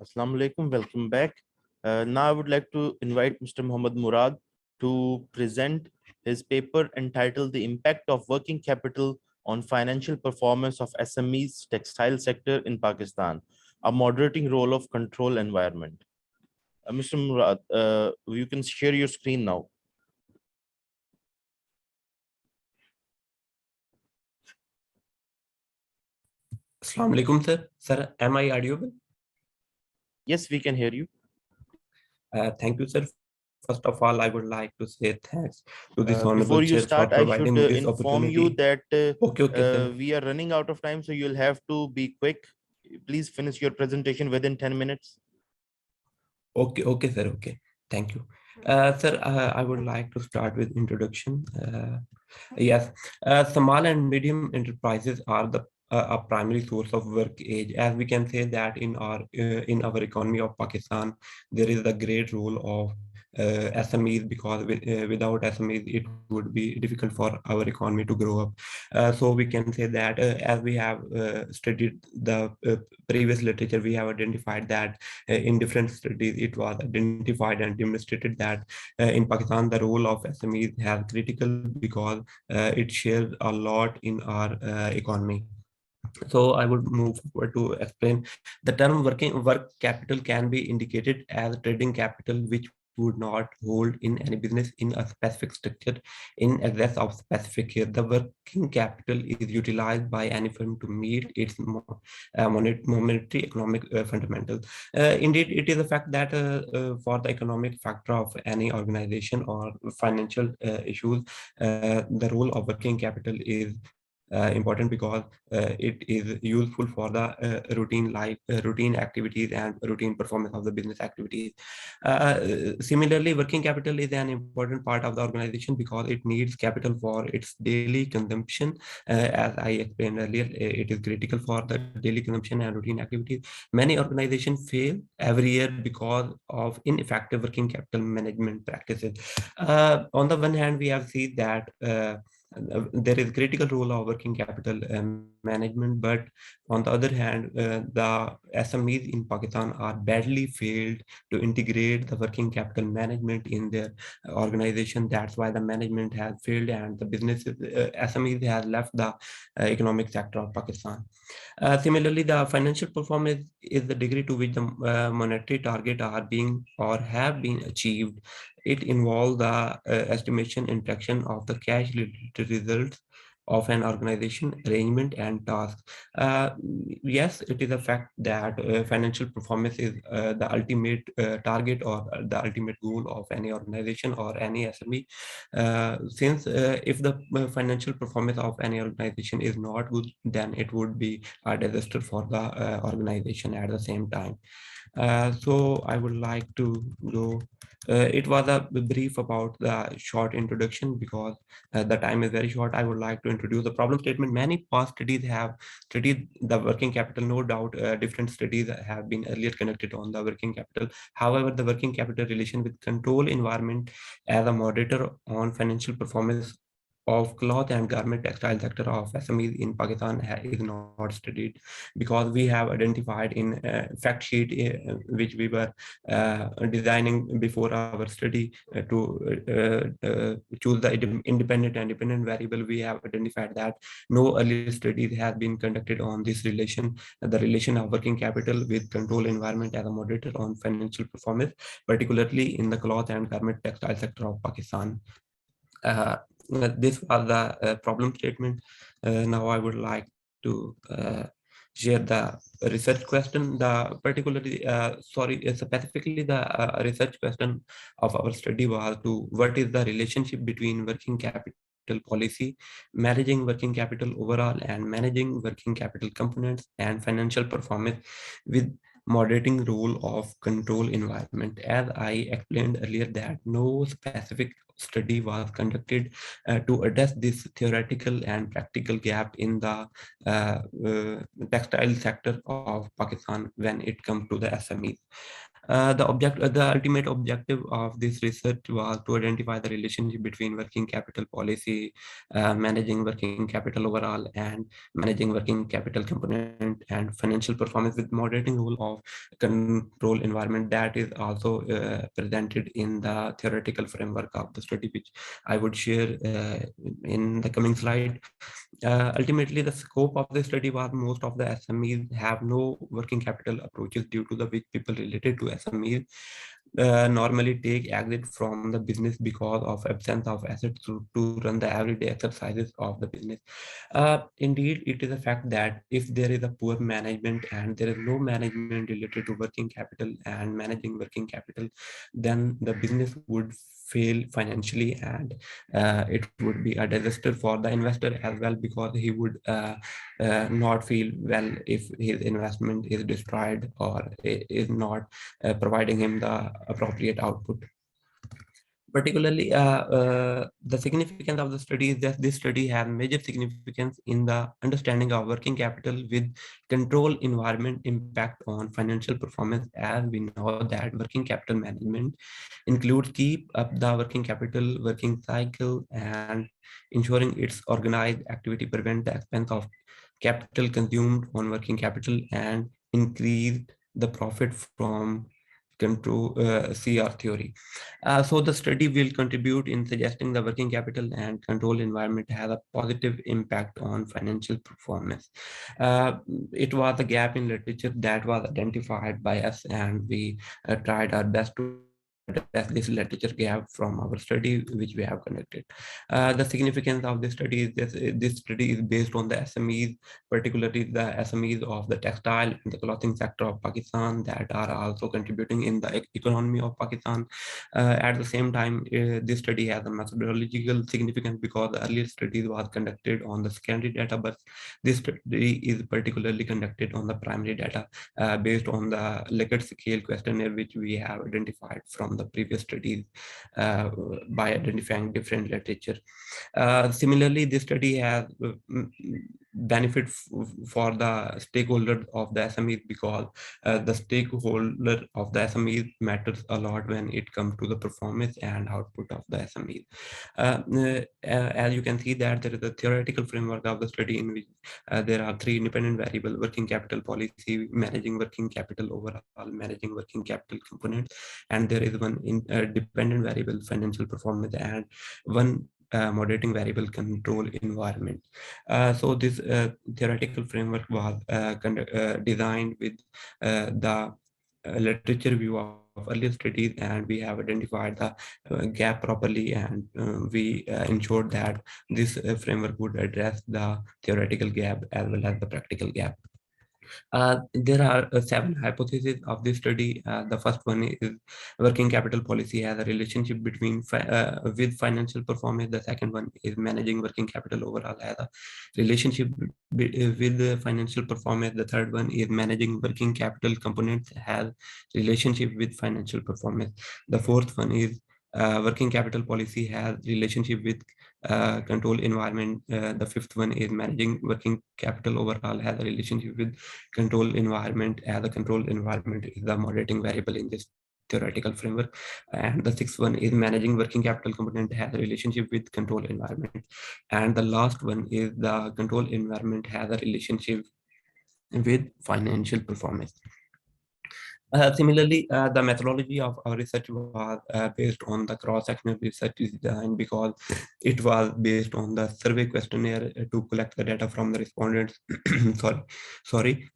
Assalamu alaikum, welcome back. Now I would like to invite Mr. Muhammad Murad to present his paper entitled The Impact of Working Capital on Financial Performance of SMEs Textile Sector in Pakistan, a moderating role of control environment. Mr. Murad, you can share your screen now. Assalamu alaikum, sir. Sir, am I audible? Yes, we can hear you. Thank you, sir. First of all, I would like to say thanks to this honorable Before you chair for start, I should providing this inform you opportunity. that Okay, sir. we are running out of time, so you'll have to be quick. Please finish your presentation within 10 minutes. Okay, sir. Okay. Thank you. Sir, I would like to start with introduction. Yes, small and medium enterprises are the a primary source of work age, as we can say that in our economy of Pakistan, there is a great role of SMEs, because without SMEs it would be difficult for our economy to grow up. So we can say that as we have studied the previous literature, we have identified that in different studies it was identified and demonstrated that in Pakistan the role of SMEs has critical, because it shares a lot in our economy. So I would move forward to explain. The term work capital can be indicated as trading capital, which would not hold in any business in a specific structure in excess of specific year. The working capital is utilized by any firm to meet its monetary economic fundamentals. Indeed, it is a fact that for the economic factor of any organization or financial issues, the role of working capital is important, because it is useful for the routine activities and routine performance of the business activities. Similarly, working capital is an important part of the organization because it needs capital for its daily consumption. As I explained earlier, it is critical for the daily consumption and routine activities. Many organizations fail every year because of ineffective working capital management practices. On the one hand, we have seen that there is critical role of working capital management, but on the other hand, the SMEs in Pakistan are badly failed to integrate the working capital management in their organization. That's why the management has failed and the businesses, SMEs has left the economic sector of Pakistan. Similarly, the financial performance is the degree to which the monetary target are being or have been achieved. It involves the estimation and traction of the cash related results of an organization, arrangement, and task. Yes, it is a fact that financial performance is the ultimate target or the ultimate goal of any organization or any SME. Since if the financial performance of any organization is not good, then it would be a disaster for the organization at the same time. So I would like to go. It was a brief about the short introduction, because the time is very short. I would like to introduce the problem statement. Many past studies have studied the working capital. No doubt, different studies have been earlier conducted on the working capital. However, the working capital relation with control environment as a moderator on financial performance of cloth and garment textile sector of SMEs in Pakistan is not studied, because we have identified in fact sheet which we were designing before our study to choose the independent and dependent variable. We have identified that no earlier studies has been conducted on this relation, the relation of working capital with control environment as a moderator on financial performance, particularly in the cloth and garment textile sector of Pakistan. This was the problem statement. Now I would like to share the research question. The particularly, specifically the research question of our study was to what is the relationship between working capital policy, managing working capital overall, and managing working capital components and financial performance with moderating role of control environment. As I explained earlier, that no specific study was conducted to address this theoretical and practical gap in the textile sector of Pakistan when it comes to the SMEs. The ultimate objective of this research was to identify the relationship between working capital policy, managing working capital overall, and managing working capital component and financial performance with moderating role of control environment that is also presented in the theoretical framework of the study, which I would share in the coming slide. Ultimately, the scope of the study was most of the SMEs have no working capital approaches due to the which people related to SMEs normally take exit from the business because of absence of assets to run the everyday exercises of the business. Indeed, it is a fact that if there is a poor management and there is no management related to working capital and managing working capital, then the business would fail financially, and it would be a disaster for the investor as well, because he would not feel well if his investment is destroyed or is not providing him the appropriate output. Particularly, the significance of the study is that this study has major significance in the understanding of working capital with control environment impact on financial performance, as we know that working capital management includes keep up the working capital working cycle and ensuring its organized activity prevent the expense of capital consumed on working capital and increase the profit from control CR theory. So the study will contribute in suggesting the working capital and control environment has a positive impact on financial performance. Uh, it was a gap in literature that was identified by us, and we tried our best to address this literature gap from our study which we have conducted. The significance of this study is this study is based on the SMEs, particularly the SMEs of the textile and the clothing sector of Pakistan that are also contributing in the economy of Pakistan. At the same time, this study has a methodological significance because the earlier studies was conducted on the secondary data, but this study is particularly conducted on the primary data based on the Likert scale questionnaire, which we have identified from the previous studies by identifying different literature. Similarly, this study has benefit for the stakeholders of the SMEs, because the stakeholder of the SMEs matters a lot when it comes to the performance and output of the SMEs. As you can see that there is a theoretical framework of the study in which there are three independent variables: working capital policy, managing working capital overall, managing working capital components, and there is one dependent variable, financial performance, and one moderating variable, control environment. So this theoretical framework was designed with the literature review of earlier studies, and we have identified the gap properly, and we ensured that this framework would address the theoretical gap as well as the practical gap. There are seven hypotheses of this study. The first one is working capital policy has a relationship between with financial performance. The second one is managing working capital overall has a relationship with the financial performance. The third one is managing working capital components has relationship with financial performance. The fourth one is working capital policy has relationship with control environment. The fifth one is managing working capital overall has a relationship with control environment, as a control environment is the moderating variable in this theoretical framework. And the sixth one is managing working capital component has a relationship with control environment. And the last one is the control environment has a relationship with financial performance. Similarly, the methodology of our research was based on the cross-sectional research design, because it was based on the survey questionnaire to collect the data from the respondents. sorry.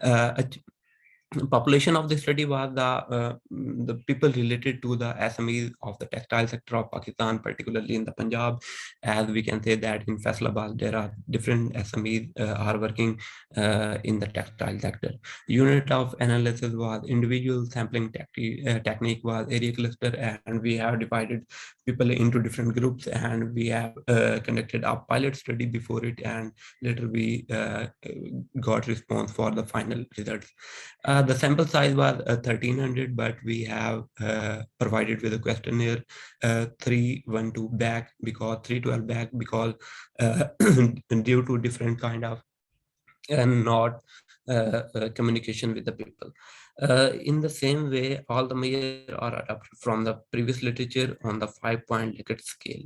Population of the study was the people related to the SMEs of the textile sector of Pakistan, particularly in the Punjab. As we can say that in Faisalabad there are different SMEs are working in the textile sector. Unit of analysis was individual sampling technique was area cluster, and we have divided people into different groups, and we have conducted a pilot study before it, and later we got response for the final results. The sample size was 1300, but we have provided with a questionnaire 312 back, because 312 back because due to different kind of and not communication with the people. In the same way, all the measures are adapted from the previous literature on the 5-point Likert scale.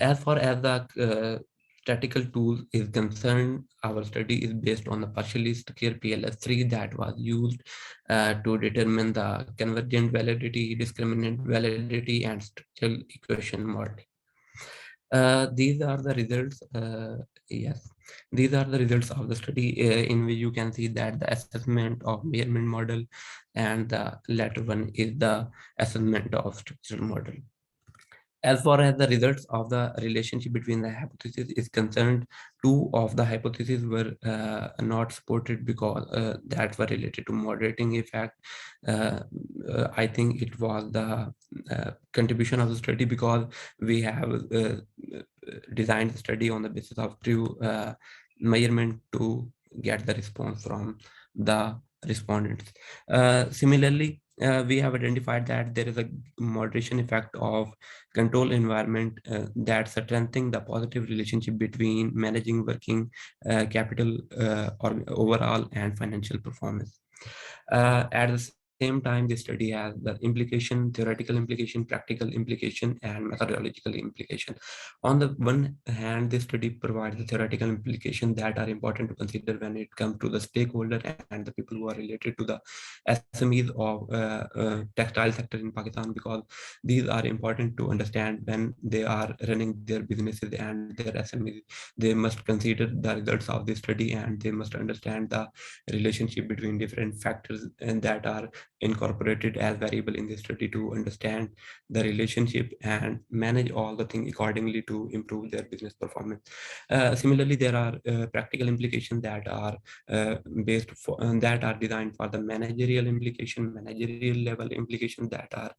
As far as the statistical tool is concerned, our study is based on the partially secure PLS3 that was used to determine the convergent validity, discriminant validity, and structural equation modeling. These are the results. Yes, these are the results of the study in which you can see that the assessment of measurement model and the latter one is the assessment of structural model. As far as the results of the relationship between the hypotheses is concerned, two of the hypotheses were not supported because that were related to moderating effect. I think it was the contribution of the study because we have designed the study on the basis of true measurement to get the response from the respondents. Similarly, we have identified that there is a moderation effect of control environment that strengthening the positive relationship between managing working capital or overall and financial performance. At the same time, this study has the implication, theoretical implication, practical implication, and methodological implication. On the one hand, this study provides the theoretical implications that are important to consider when it comes to the stakeholder and the people who are related to the SMEs of textile sector in Pakistan, because these are important to understand when they are running their businesses and their SMEs. They must consider the results of this study and they must understand the relationship between different factors and that are incorporated as variable in this study to understand the relationship and manage all the things accordingly to improve their business performance. Similarly, there are practical implications that are that are designed for the managerial implication, managerial level implications that are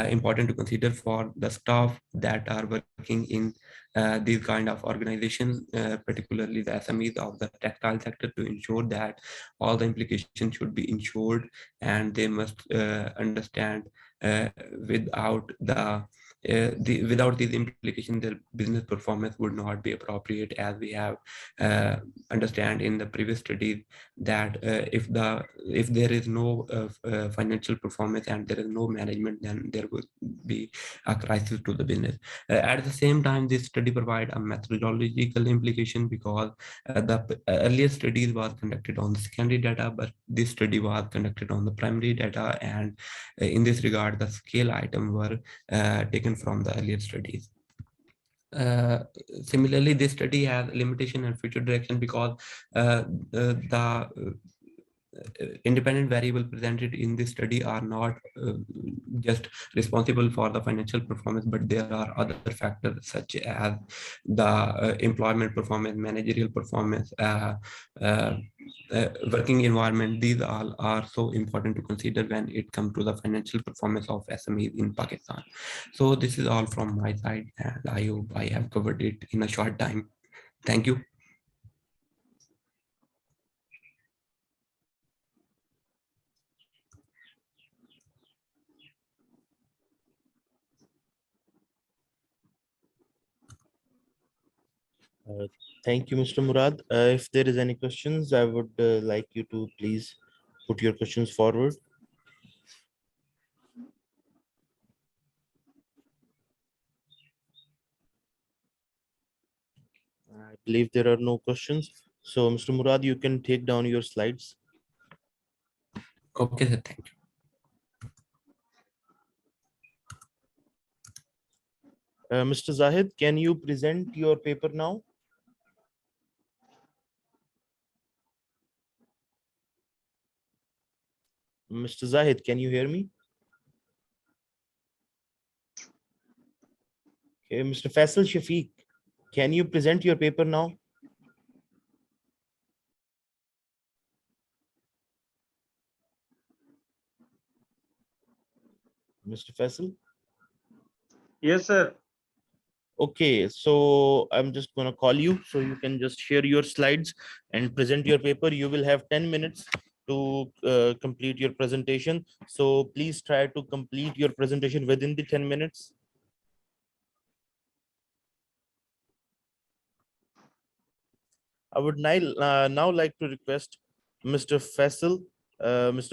important to consider for the staff that are working in these kind of organizations, particularly the SMEs of the textile sector, to ensure that all the implications should be ensured and they must understand without without these implications, their business performance would not be appropriate, as we have understand in the previous studies that if there is no financial performance and there is no management, then there would be a crisis to the business. At the same time, this study provide a methodological implication because the earlier studies was conducted on the secondary data, but this study was conducted on the primary data, and in this regard, the scale item were taken from the earlier studies. Similarly, this study has limitation and future direction because the independent variable presented in this study are not just responsible for the financial performance, but there are other factors such as the employment performance, managerial performance, working environment. These all are so important to consider when it comes to the financial performance of SMEs in Pakistan. So this is all from my side, and I hope I have covered it in a short time. Thank you. Thank you, Mr. Murad. If there is any questions, I would like you to please put your questions forward. I believe there are no questions. So, Mr. Murad, you can take down your slides. Okay, sir, thank you. Mr. Zahid, can you present your paper now? Mr. Zahid, can you hear me? Okay, Mr. Faisal Shafique, can you present your paper now? Mr. Faisal? Yes, sir. Okay, so I'm just going to call you so you can just share your slides and present your paper. You will have 10 minutes to complete your presentation. So please try to complete your presentation within the 10 minutes. I would now like to request Mr.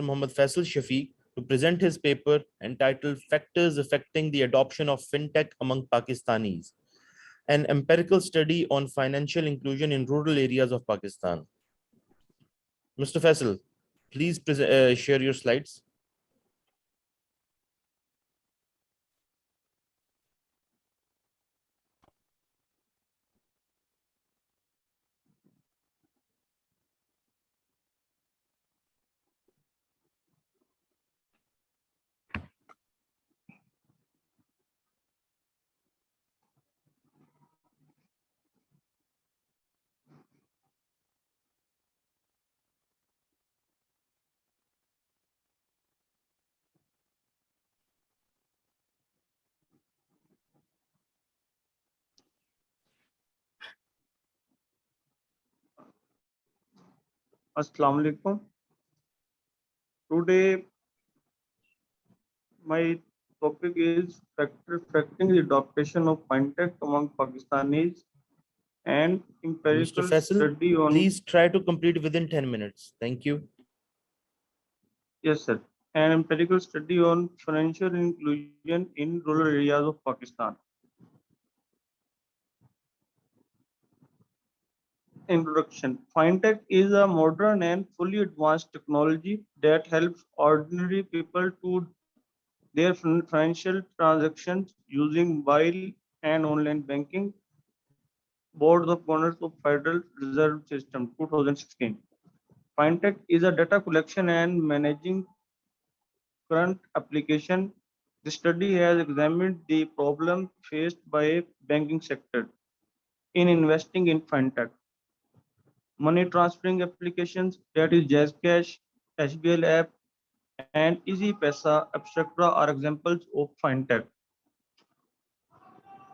Muhammad Faisal Shafique to present his paper entitled Factors Affecting the Adoption of FinTech Among Pakistanis, an empirical study on financial inclusion in rural areas of Pakistan. Mr. Faisal, please share your slides. Assalamu alaikum. Today, my topic is factor affecting the adoption of fintech among Pakistanis and Mr. empirical Faisal, study on. please try to complete within 10 minutes. Thank you. Yes, sir. An empirical study on financial inclusion in rural areas of Pakistan. Introduction. Fintech is a modern and fully advanced technology that helps ordinary people to their financial transactions using mobile and online banking. Board of Governors of Federal Reserve System 2016. Fintech is a data collection and managing current application. The study has examined the problem faced by banking sector in investing in fintech. Money transferring applications, that is Jazz Cash, HBL app, and Easy Paisa, etc. are examples of fintech.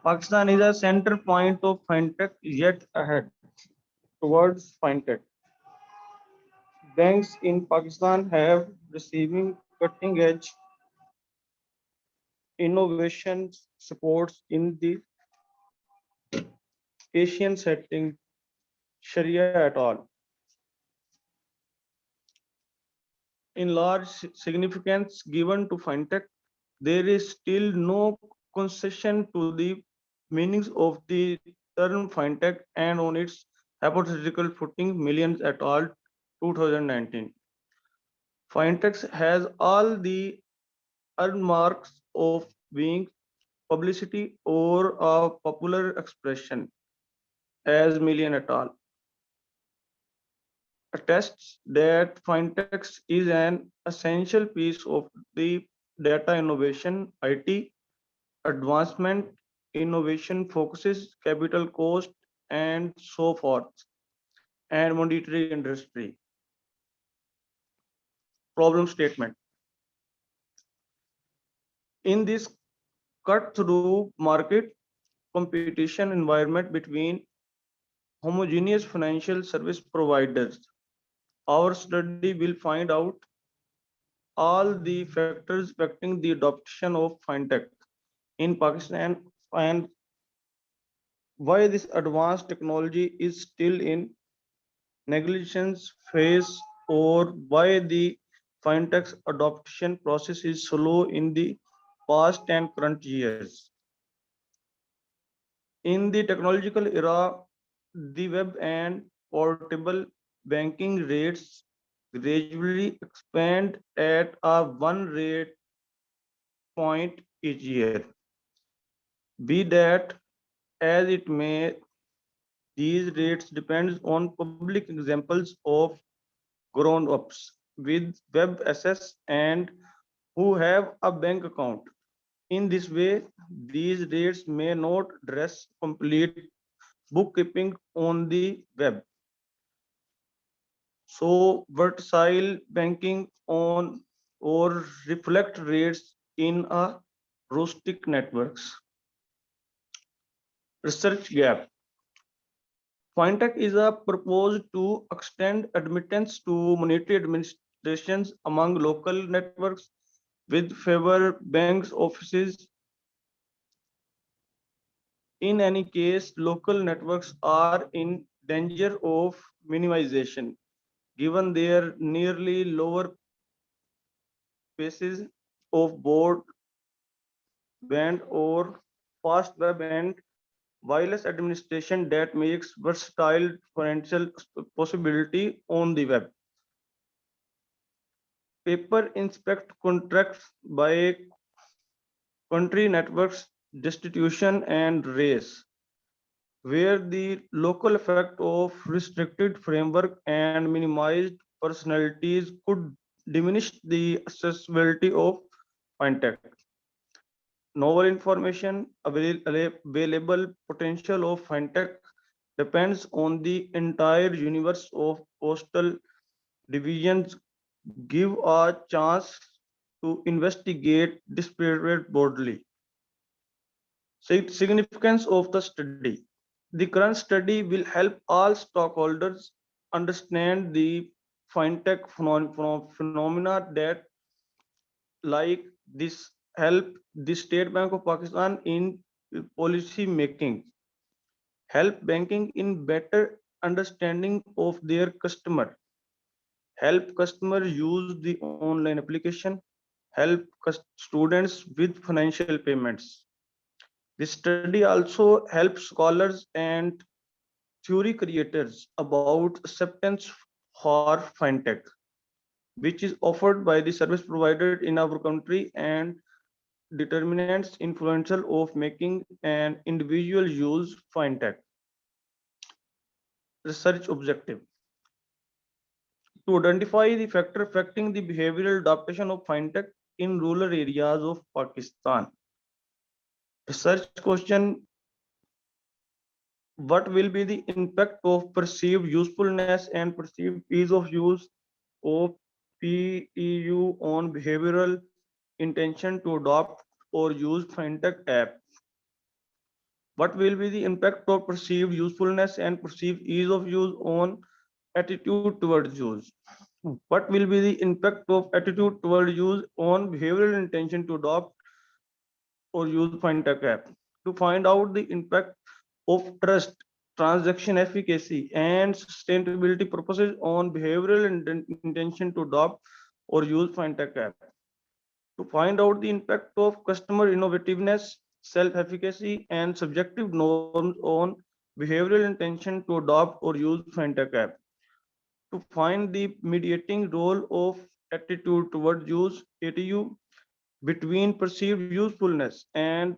Pakistan is a center point of fintech yet ahead towards fintech. Banks in Pakistan have receiving cutting edge innovation supports in the Asian setting, Sharia et al. In large significance given to fintech, there is still no concession to the meanings of the term fintech and on its hypothetical footing, Millions et al. 2019. Fintech has all the earmarks of being publicity or a popular expression, as Million et al. Attests that fintech is an essential piece of the data innovation, IT advancement, innovation focuses, capital cost, and so forth, and monetary industry. Problem statement. In this cut through market competition environment between homogeneous financial service providers, our study will find out all the factors affecting the adoption of fintech in Pakistan and why this advanced technology is still in negligence phase or why the fintech adoption process is slow in the past and current years. In the technological era, the web and portable banking rates gradually expand at a one rate point each year. Be that as it may, these rates depends on public examples of grown-ups with web access and who have a bank account. In this way, these rates may not address complete bookkeeping on the web. So versatile banking on or reflect rates in a rustic networks. Research gap. Fintech is a proposed to extend admittance to monetary administrations among local networks with favor banks offices. In any case, local networks are in danger of minimization given their nearly lower paces of broadband or fast web and wireless administration that makes versatile financial possibility on the web. Paper inspect contracts by country networks, destitution and race, where the local effect of restricted framework and minimized personalities could diminish the accessibility of fintech. Novel information available potential of fintech depends on the entire universe of postal divisions give a chance to investigate disparate broadly. Significance of the study. The current study will help all stockholders understand the fintech phenomena that like this help the State Bank of Pakistan in policy making, help banking in better understanding of their customer, help customers use the online application, help students with financial payments. This study also helps scholars and theory creators about acceptance for fintech, which is offered by the service provider in our country and determinants influential of making an individual use fintech. Research objective to identify the factor affecting the behavioral adaptation of fintech in rural areas of Pakistan. Research question: what will be the impact of perceived usefulness and perceived ease of use of PEU on behavioral intention to adopt or use fintech app? What will be the impact of perceived usefulness and perceived ease of use on attitude towards use? What will be the impact of attitude towards use on behavioral intention to adopt or use fintech app? To find out the impact of trust, transaction efficacy, and sustainability purposes on behavioral intention to adopt or use fintech app. To find out the impact of customer innovativeness, self-efficacy, and subjective norms on behavioral intention to adopt or use fintech app. To find the mediating role of attitude toward use ATU between perceived usefulness and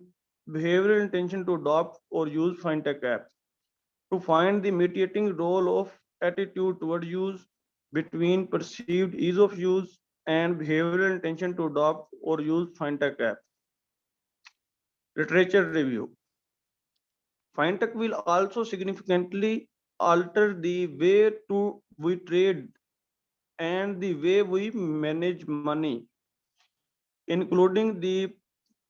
behavioral intention to adopt or use fintech app. To find the mediating role of attitude toward use between perceived ease of use and behavioral intention to adopt or use fintech app. Literature review. Fintech will also significantly alter the way we trade and the way we manage money, including the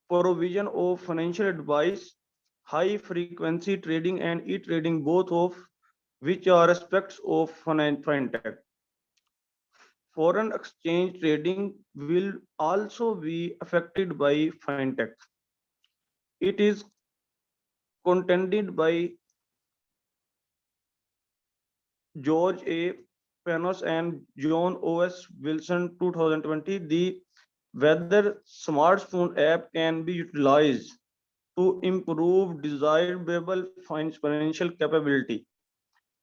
provision of financial advice, high frequency trading, and e-trading, both of which are aspects of fintech. Foreign exchange trading will also be affected by fintech. It is contended by George A. Panos and John Owais Wilson 2020, the whether smartphone app can be utilized to improve desirable financial capability,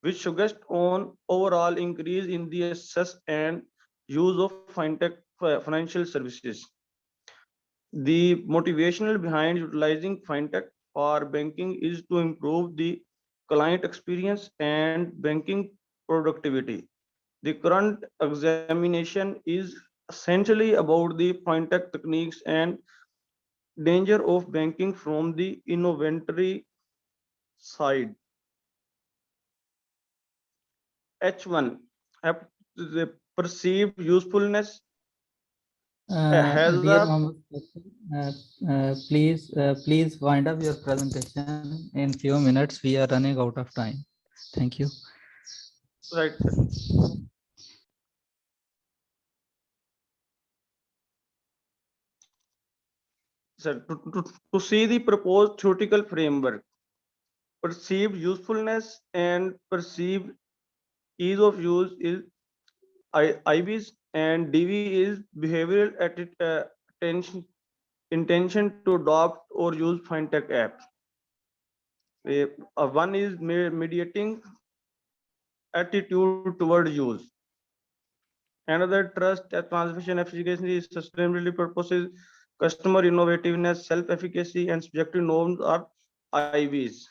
which suggests on overall increase in the access and use of fintech financial services. The motivational behind utilizing fintech for banking is to improve the client experience and banking productivity. The current examination is essentially about the fintech techniques and danger of banking from the inventory side. H1 the perceived usefulness has Dear a Mohammed, please wind up your presentation in few minutes. We are running out of time. Thank you. right. Sir, to see the proposed theoretical framework, perceived usefulness and perceived ease of use is IBs, and DV is behavioral attention intention to adopt or use fintech apps. One is mediating attitude toward use. Another trust, transmission efficacy, sustainability purposes, customer innovativeness, self-efficacy, and subjective norms are IVs.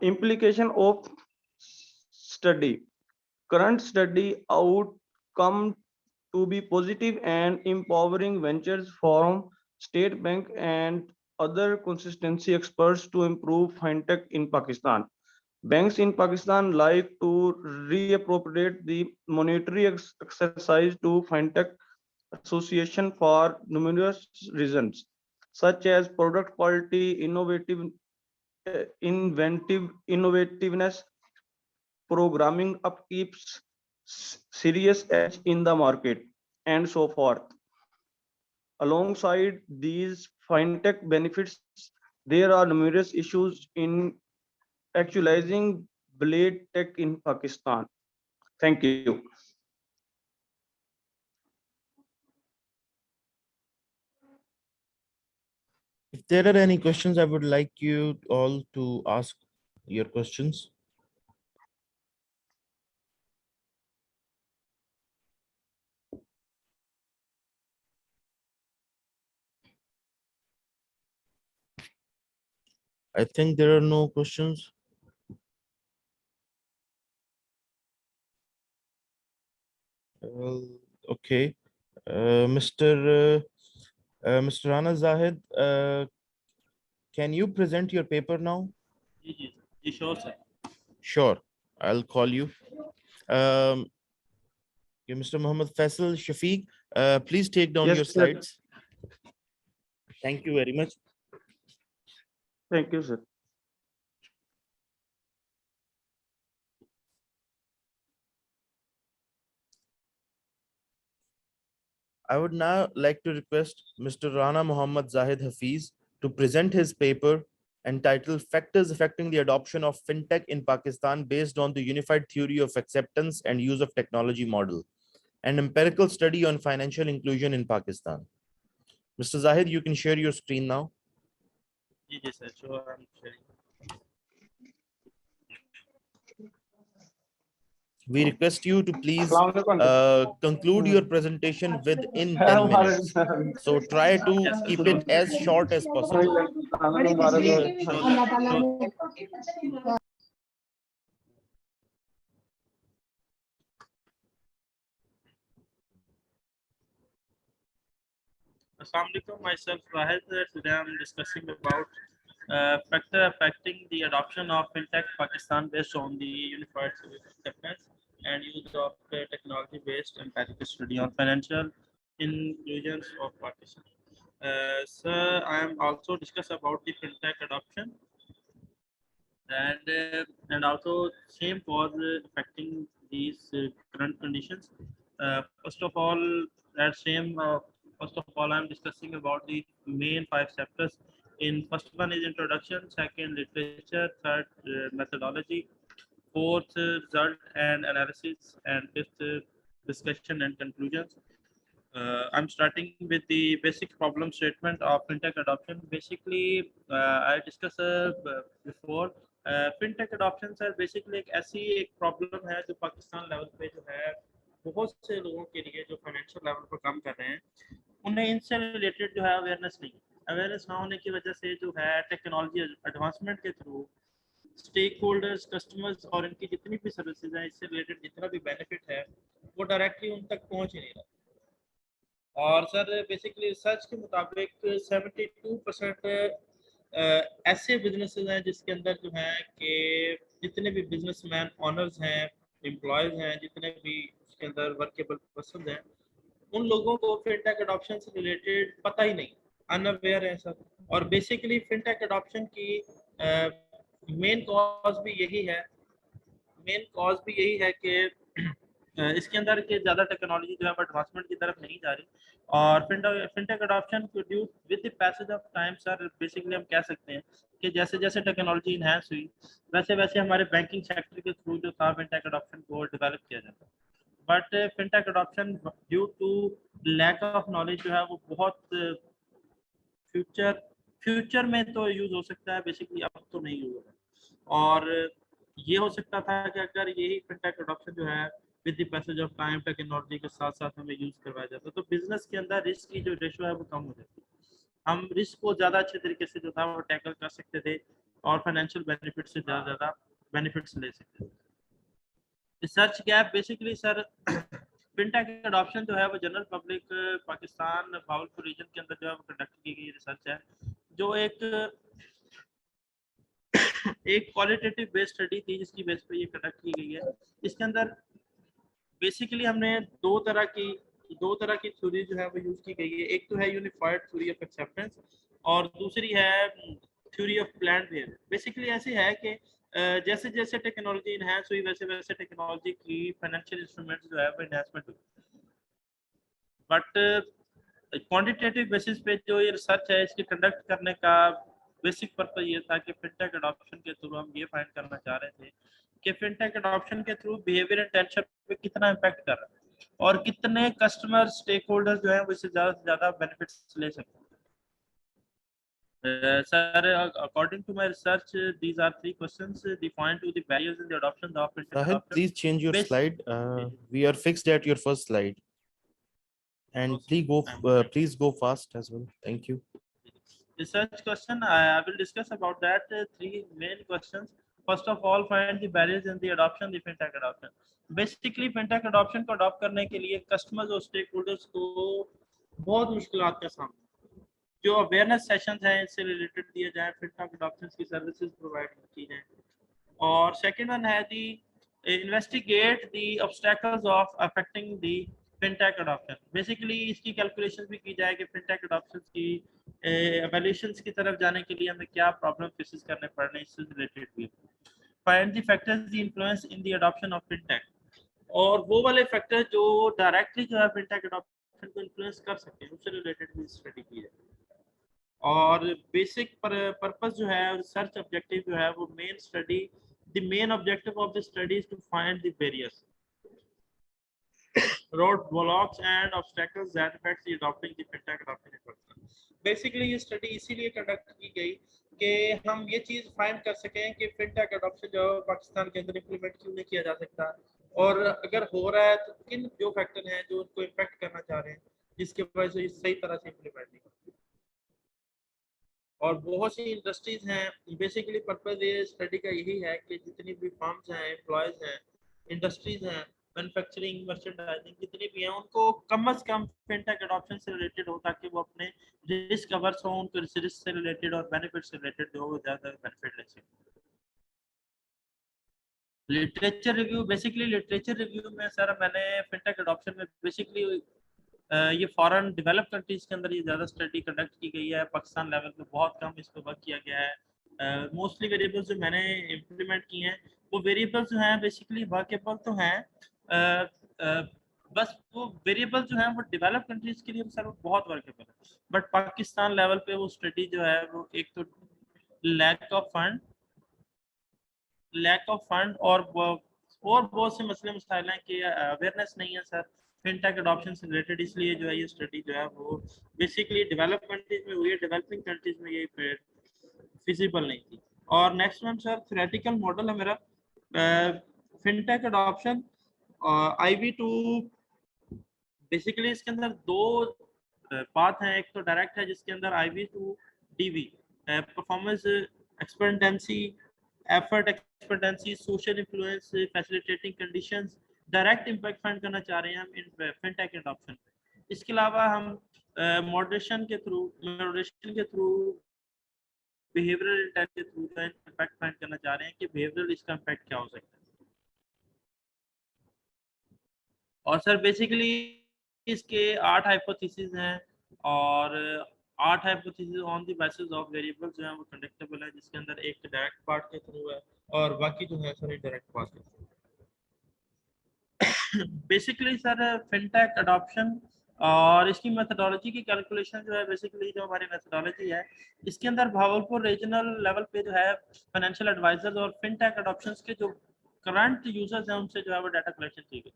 Implication of study. Current study outcome to be positive and empowering ventures from State Bank and other consistency experts to improve fintech in Pakistan. Banks in Pakistan like to reappropriate the monetary exercise to fintech association for numerous reasons, such as product quality, innovativeness, programming upkeeps, serious edge in the market, and so forth. Alongside these fintech benefits, there are numerous issues in actualizing blade tech in Pakistan. Thank you. If there are any questions, I would like you all to ask your questions. I think there are no questions. Well, okay. Mr. Rana Zahid, can you present your paper now? Sure, sir. Sure, I'll call you. Mr. Muhammad Faisal Shafique, please take down Yes, your sir. slides. Thank you very much. Thank you, sir. I would now like to request Mr. Rana Muhammad Zahid Hafeez to present his paper entitled Factors Affecting the Adoption of FinTech in Pakistan based on the Unified Theory of Acceptance and Use of Technology Model, an empirical study on financial inclusion in Pakistan. Mr. Zahid, you can share your screen now. Yes, sir. Sure, I'm sharing. We request you to please conclude your presentation within 10 minutes. So try to keep it as short as possible. Assalamu alaikum, myself Wahid. Today I'm discussing about factor affecting the adoption of FinTech Pakistan based on the unified acceptance and use of technology-based empirical study on financial inclusions of Pakistan. So I am also discuss about the FinTech adoption and also same was affecting these current conditions. First of all, that same. First of all, I'm discussing about the main 5 chapters. In first one is introduction, second literature, third methodology, fourth result and analysis, and fifth discussion and conclusions. I'm starting with the basic problem statement of fintech adoption. Basically, I discussed before. fintech adoption sir basically एक ऐसी एक problem है जो Pakistan level पे जो है बहुत से लोगों के लिए जो फाइनेंशियल लेवल पर काम कर रहे हैं उन्हें इनसे रिलेटेड जो है अवेयरनेस नहीं अवेयरनेस ना होने की वजह से जो है टेक्नोलॉजी एडवांसमेंट के थ्रू स्टेक होल्डर्स कस्टमर्स और इनकी जितनी भी सर्विसेज हैं इससे रिलेटेड जितना भी बेनिफिट है वो डायरेक्टली उन तक पहुंच ही नहीं रहा और सर बेसिकली रिसर्च के मुताबिक 72% ऐसे बिजनेसेस हैं जिसके अंदर जो है कि जितने भी बिजनेसमैन ऑनर्स हैं एम्प्लॉयज हैं जितने भी उसके अंदर वर्केबल पर्सन हैं उन लोगों को फिनटेक अडॉप्शन से रिलेटेड पता ही नहीं अनअवेयर है सर और बेसिकली फिनटेक अडॉप्शन की मेन कॉज भी यही है कि इसके अंदर के ज़्यादा टेक्नोलॉजी जो है एडवांसमेंट की तरफ नहीं जा रही, और fintech adoption produce with the passage of time. Sir basically हम कह सकते हैं कि जैसे जैसे टेक्नोलॉजी इन्हांस हुई वैसे वैसे हमारे बैंकिंग सेक्टर के थ्रू जो था फिनटेक अडॉप्शन को डेवलप किया जाता है। But fintech adoption due to lack of knowledge जो है वो बहुत फ्यूचर में तो यूज़ हो सकता है, बेसिकली अब तो नहीं यूज़ होगा। और ये हो सकता था कि अगर यही फिनटेक अडॉप्शन जो है with the passage of time technology के साथ साथ हमें यूज़ करवाया जाता तो बिजनेस के अंदर रिस्क की जो रेशो है वो कम हो जाती, हम रिस्क को ज़्यादा अच्छे तरीके से जो था वो टैकल कर सकते थे और फाइनेंशियल बेनिफिट से ज़्यादा बेनिफिट्स ले सकते थे। Research gap basically sir fintech adoption जो है वो general public Pakistan Bahawalpur region के अंदर जो है वो कंडक्ट की गई रिसर्च है, जो एक क्वालिटेटिव बेस्ड स्टडी थी जिसकी बेस पे ये कंडक्ट की गई है। इसके अंदर बेसिकली हमने दो तरह की थ्योरी जो है वो यूज की गई है। एक तो है यूनिफाइड थ्योरी ऑफ एक्सेप्टेंस और दूसरी है theory of planned behaviour. Basically ऐसे है कि जैसे जैसे टेक्नोलॉजी इनहैंस हुई वैसे वैसे टेक्नोलॉजी की फाइनेंशियल इंस्ट्रूमेंट्स जो है वो इनहैंसमेंट हुई, बट क्वांटिटेटिव बेसिस पे जो ये रिसर्च है इसकी कंडक्ट करने का बेसिक पर्पस ये था कि फिनटेक अडॉप्शन के थ्रू हम ये फाइंड करना चाह रहे थे कि फिनटेक अडॉप्शन के थ्रू बिहेवियर इंटेंशन पे कितना इम्पैक्ट कर रहा है और कितने कस्टमर स्टेक होल्डर जो है वो इससे ज़्यादा से ज़्यादा बेनिफिट्स ले सकते हैं। Sir, according to my research, these are three questions defined to the barriers in the adoption of fintech Zahid, adoption. please change your slide. We are fixed at your first slide. And please go fast as well. Thank you. Research question, I will discuss about that. Three main questions. First of all, find the barriers in the adoption, the fintech adoption. Basically, fintech adoption को adopt करने के लिए customers और stakeholders को बहुत मुश्किलात का सामना, जो अवेयरनेस सेशंस हैं इससे रिलेटेड दिए जाए, फिनटेक अडॉप्शन की सर्विसेज प्रोवाइड की जाए। और सेकंड वन है the investigate the obstacles of affecting the fintech adoption. Basically इसकी कैलकुलेशन भी की जाए कि फिनटेक अडॉप्शन की एवैल्यूएशंस की तरफ जाने के लिए हमें क्या प्रॉब्लम फेसेस करने पड़ रहे हैं, इससे रिलेटेड भी। Find the factors the influence in the adoption of fintech, और वो वाले फैक्टर जो डायरेक्टली जो है फिनटेक अडॉप्शन को इन्फ्लुएंस कर सकते हैं उससे रिलेटेड भी स्टडी की जाए। और बेसिक पर्पस जो है रिसर्च ऑब्जेक्टिव जो है वो the main objective of the study is to find the barriers, roadblocks and obstacles that affect the adopting the fintech adoption person. Basically ये स्टडी इसीलिए कंडक्ट की गई कि हम ये चीज फाइंड कर सकें कि फिनटेक अडॉप्शन जो पाकिस्तान के अंदर इम्प्लीमेंट क्यों नहीं किया जा सकता, और अगर हो रहा है तो किन जो फैक्टर हैं जो उनको इम्पैक्ट करना चाह रहे हैं जिसकी वजह से सही तरह से इम्प्लीमेंट नहीं करती। और बहुत सी इंडस्ट्रीज हैं, बेसिकली पर्पस ये स्टडी का यही है कि जितनी भी फर्म्स हैं, एम्प्लॉयज हैं, इंडस्ट्रीज हैं, मैन्युफैक्चरिंग मर्चेंडाइजिंग जितनी भी हैं, उनको कम से कम फिनटेक अडॉप्शन से रिलेटेड हो ताकि वो अपने रिस्क कवर्स हो, उनको रिस्क से रिलेटेड और बेनिफिट से रिलेटेड जो वो ज़्यादा बेनिफिट ले सकें। Literature review, basically literature review में सर मैंने फिनटेक अडॉप्शन में बेसिकली ये फॉरेन डेवलप कंट्रीज के अंदर ये ज़्यादा स्टडी कंडक्ट की गई है, पाकिस्तान लेवल पे बहुत कम इस पर वर्क किया गया है। मोस्टली वेरिएबल्स जो मैंने इम्प्लीमेंट किए हैं वो वेरिएबल्स जो हैं बेसिकली वर्केबल तो हैं, बस वो वेरिएबल जो हैं वो डेवलप कंट्रीज के लिए सर वो बहुत वर्केबल है, बट पाकिस्तान लेवल पे वो स्टडी जो है वो एक तो लैक ऑफ फंड और बहुत से मसले मसाइल हैं कि अवेयरनेस नहीं है सर फिनटेक अडॉप्शन से रिलेटेड, इसलिए जो है ये स्टडी जो है वो बेसिकली डेवलप कंट्रीज में हुई है, डेवलपिंग कंट्रीज में ये फिजिबल नहीं थी। और next one sir theoretical model है मेरा फिनटेक अडॉप्शन IB2। बेसिकली इसके अंदर दो पाथ हैं, एक तो डायरेक्ट है जिसके अंदर IB2 DV performance expectancy, effort expectancy, social influence, facilitating conditions, direct impact find करना चाह रहे हैं हम इन फिनटेक एडॉप्शन। इसके अलावा हम मॉडरेशन के थ्रू बिहेवियरल इंटेंट के थ्रू इम्पैक्ट फाइंड करना चाह रहे हैं कि बिहेवियरल इसका इम्पैक्ट क्या हो सकता है। और सर बेसिकली इसके 8 हाइपोथेसिस हैं और 8 hypothesis on the basis of variables जो हैं वो कंडक्टेबल है, जिसके अंदर एक डायरेक्ट पार्ट के थ्रू है और बाकी जो है सर इनडायरेक्ट पार्ट के through. Basically sir fintech adoption और इसकी मेथडोलॉजी की कैलकुलेशन जो है, बेसिकली जो हमारी मेथडोलॉजी है इसके अंदर भावलपुर रीजनल लेवल पे जो है फाइनेंशियल एडवाइजर्स और फिनटेक अडॉप्शंस के जो करंट यूजर्स हैं उनसे जो है वो डाटा कलेक्शन की गई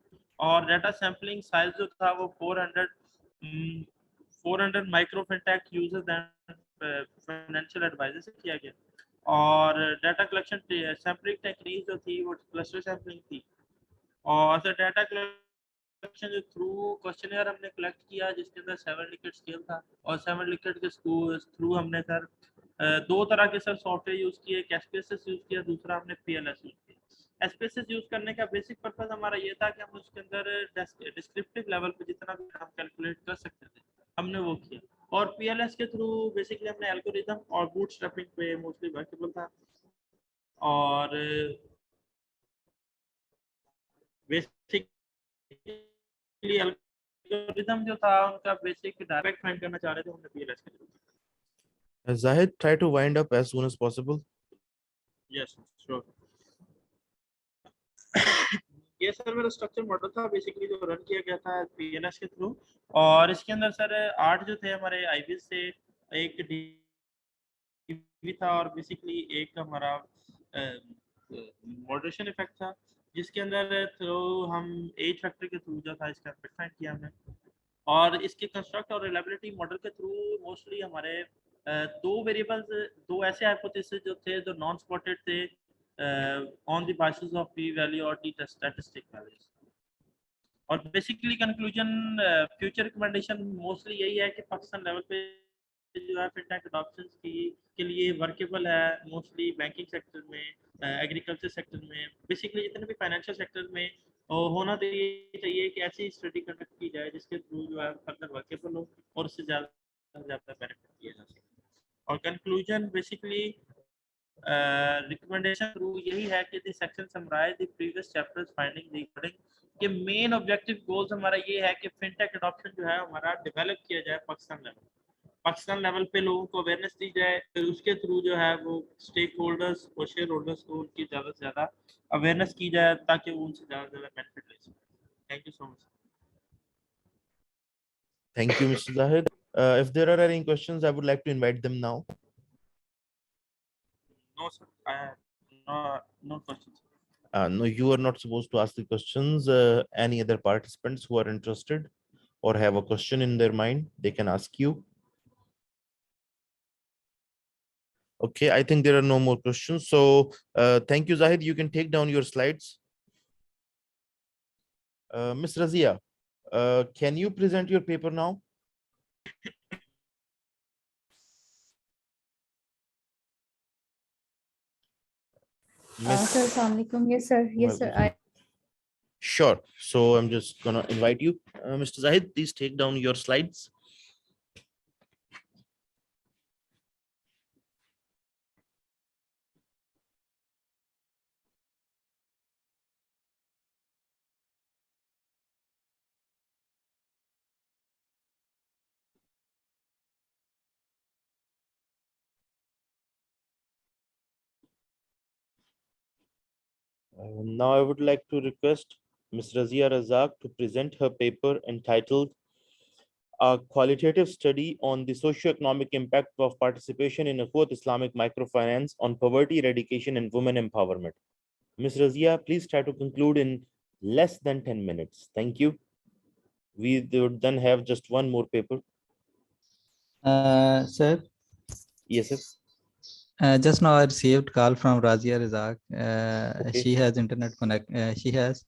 और डाटा सैम्पलिंग साइज जो था वो 400 micro fintech users and financial adviser से किया गया और डाटा कलेक्शन सैम्पलिंग टेक्निक जो थी वो क्लस्टर सैम्पलिंग थी और सर डाटा कलेक्शन जो थ्रू क्वेश्चनर हमने कलेक्ट किया जिसके अंदर 7 लिकट स्केल था और 7 लिकट के थ्रू हमने सर दो तरह के सर सॉफ्टवेयर यूज किए, एक एसपीएसएस यूज किया, दूसरा हमने पीएलएस यूज किया। एसपीएसएस यूज करने का बेसिक पर्पस हमारा ये था कि हम उसके अंदर डिस्क्रिप्टिव लेवल पे जितना भी हम कैलकुलेट कर सकते थे हमने वो किया और पीएलएस के थ्रू बेसिकली हमने एल्गोरिथम और बूटस्ट्रैपिंग पे मोस्टली वर्केबल था और बेसिकली एल्गोरिथम जो था उनका बेसिक डायरेक्ट फाइंड करना चाह रहे थे, हमने पीएलएस के through. Zahid, try to wind up as soon as possible. Yes sure. ये सर मेरा स्ट्रक्चर मॉडल था बेसिकली जो रन किया गया था पीएनएस के थ्रू और इसके अंदर सर 8 जो थे हमारे आईबी से, एक डीवी था और बेसिकली एक हमारा मॉडरेशन इफेक्ट था जिसके अंदर थ्रू हम एज फैक्टर के थ्रू जो था इसका फाइंड किया हमने और इसके कंस्ट्रक्ट और रिलायबिलिटी मॉडल के थ्रू मोस्टली हमारे दो वेरिएबल्स, दो ऐसे हाइपोथेसिस जो थे जो नॉन स्पॉटेड थे on the basis of P value और टी स्टैटिस्टिक वैल्यूज और basically conclusion future recommendation mostly यही है कि पाकिस्तान लेवल पे जो है फिनटेक अडॉप्शन के लिए वर्केबल है मोस्टली बैंकिंग सेक्टर में, एग्रीकल्चर सेक्टर में, बेसिकली जितने भी फाइनेंशियल सेक्टर में होना तो ये चाहिए कि ऐसी स्टडी कंडक्ट की जाए जिसके थ्रू जो है फर्दर वर्केबल हो और उससे ज़्यादा से ज़्यादा बेनिफिट किया जा सके। और कंक्लूजन बेसिकली रिकमेंडेशन थ्रू यही है कि this section summarise the previous chapters finding the according कि मेन ऑब्जेक्टिव गोल्स हमारा ये है कि फिनटेक अडॉप्शन जो है हमारा डेवलप किया जाए पाकिस्तान लेवल पे लोगों को अवेयरनेस दी जाए, फिर उसके थ्रू जो है वो स्टेक होल्डर्स और शेयर होल्डर्स को उनकी ज़्यादा से ज़्यादा अवेयरनेस की जाए ताकि वो उनसे ज़्यादा से ज़्यादा बेनिफिट ले सकें। Thank you so much. Thank you, Mr. Zahid. If there are any questions, I would like to invite them now. No sir, I have no questions. No, you are not supposed to ask the questions. Any other participants who are interested or have a question in their mind, they can ask you. Okay, I think there are no more questions. So thank you, Zahid. You can take down your slides. Ms. Razia, can you present your paper now? Sir, Assalamualaikum. Yes, sir. Yes, sir. Sure. So I'm just gonna invite you, Mr. Zahid. Please take down your slides. Now I would like to request Ms. Razia Razak to present her paper entitled A Qualitative Study on the Socioeconomic Impact of Participation in Akhwat Islamic Microfinance on Poverty Eradication and Women Empowerment. Ms. Razia, please try to conclude in less than 10 minutes. Thank you. We would then have just one more paper. Sir, Yes, sir. just now I received call from Razia Razak. Okay. She has internet connect. She has